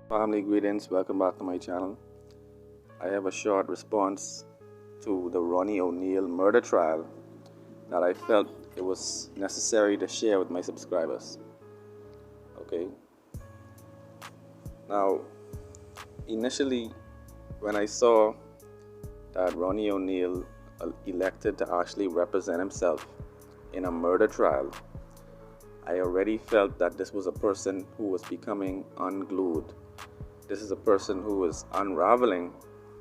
Family greetings, welcome back to my channel. I have a short response to the Ronnie O'Neal murder trial that I felt it was necessary to share with my subscribers. Okay, now initially when I saw that Ronnie O'Neal elected to actually represent himself in a murder trial, I already felt that this was a person who was becoming unglued. This is a person who is unraveling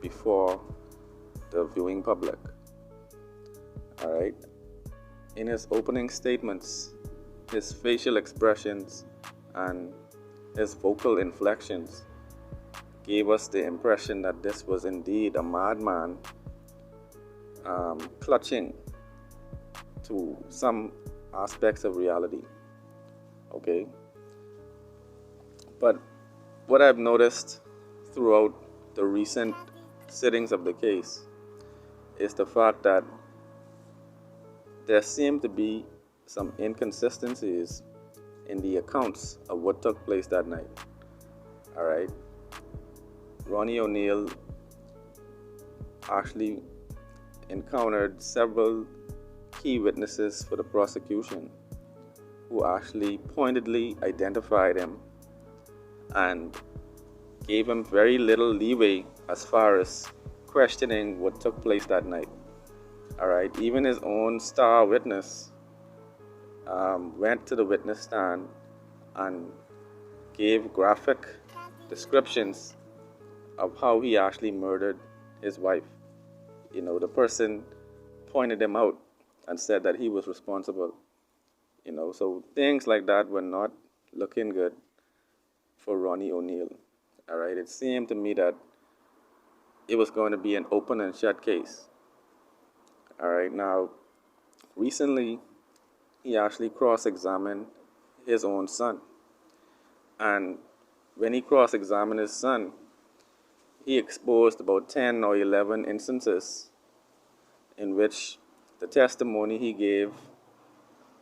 before the viewing public. Alright? In his opening statements, his facial expressions and his vocal inflections gave us the impression that this was indeed a madman clutching to some aspects of reality. Okay? But what I've noticed throughout the recent sittings of the case is the fact that there seem to be some inconsistencies in the accounts of what took place that night. Alright? Ronnie O'Neal actually encountered several key witnesses for the prosecution who actually pointedly identified him and gave him very little leeway as far as questioning what took place that night. Alright, even his own star witness went to the witness stand and gave graphic descriptions of how he actually murdered his wife. You know, the person pointed him out and said that he was responsible. You know, so things like that were not looking good for Ronnie O'Neal. Alright, it seemed to me that it was going to be an open and shut case. Alright, now recently he actually cross-examined his own son. And when he cross-examined his son, he exposed about 10 or 11 instances in which the testimony he gave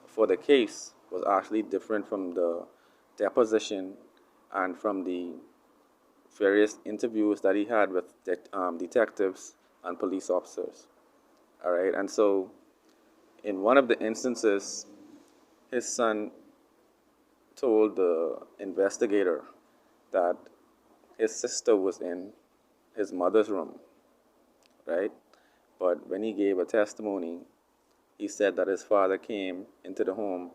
for the case was actually different from the deposition and from the various interviews that he had with detectives and police officers. Alright, and so in one of the instances, his son told the investigator that his sister was in his mother's room, right? But when he gave a testimony, he said that his father came into the home,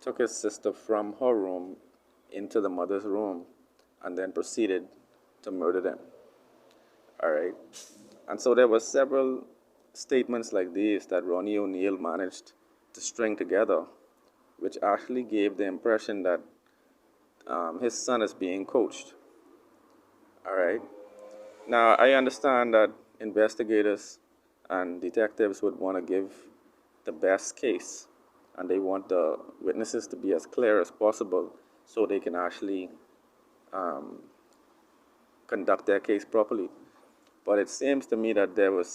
took his sister from her room into the mother's room, and then proceeded to murder them. Alright? And so there were several statements like these that Ronnie O'Neal managed to string together, which actually gave the impression that his son is being coached. Alright? Now, I understand that investigators and detectives would want to give the best case, and they want the witnesses to be as clear as possible so they can actually conduct their case properly. But it seems to me that there was